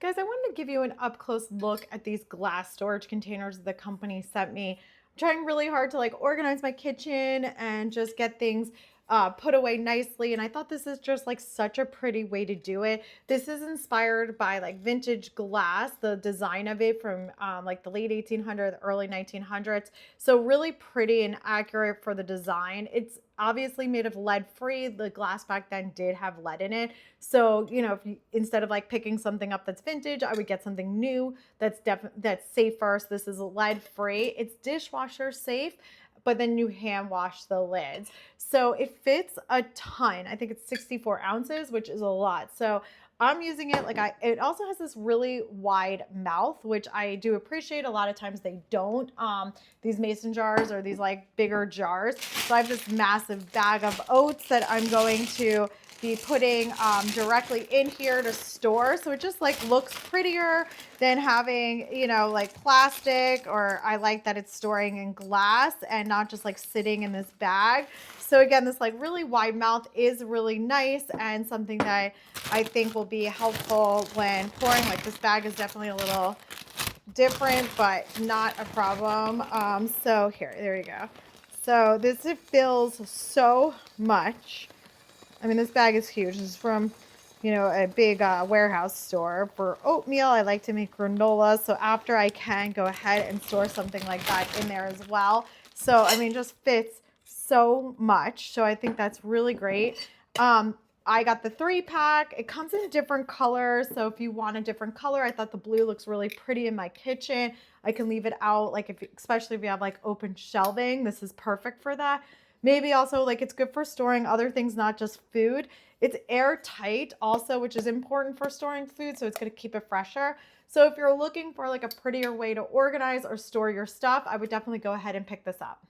Guys, I wanted to give you an up close look at these glass storage containers the company sent me. I'm trying really hard to like organize my kitchen and just get things put away nicely. And I thought this is just like such a pretty way to do it. This is inspired by like vintage glass, the design of it from like the late 1800s, early 1900s. So really pretty and accurate for the design. It's obviously made of lead free. The glass back then did have lead in it. So, if you, instead of like picking something up that's vintage, I would get something new that's safer. So this is lead free. It's dishwasher safe, but then you hand wash the lids. So it fits a ton. I think it's 64 ounces, which is a lot. So I'm using it it also has this really wide mouth, which I do appreciate. A lot of times they don't, these mason jars or these like bigger jars. So I have this massive bag of oats that I'm going to be putting directly in here to store. So it just like looks prettier than having, like plastic, or I like that it's storing in glass and not just like sitting in this bag. So again, this like really wide mouth is really nice and something that I think will be helpful when pouring. Like this bag is definitely a little different, but not a problem. So there you go. So this, it fills so much. I mean, this bag is huge. This is from, a big warehouse store. For oatmeal, I like to make granola. So after I can go ahead and store something like that in there as well. So, I mean, just fits so much. So I think that's really great. I got the 3-pack. It comes in different colors. So if you want a different color, I thought the blue looks really pretty in my kitchen. I can leave it out, like especially if you have like open shelving, this is perfect for that. Maybe also like it's good for storing other things, not just food. It's airtight also, which is important for storing food. So it's going to keep it fresher. So if you're looking for like a prettier way to organize or store your stuff, I would definitely go ahead and pick this up.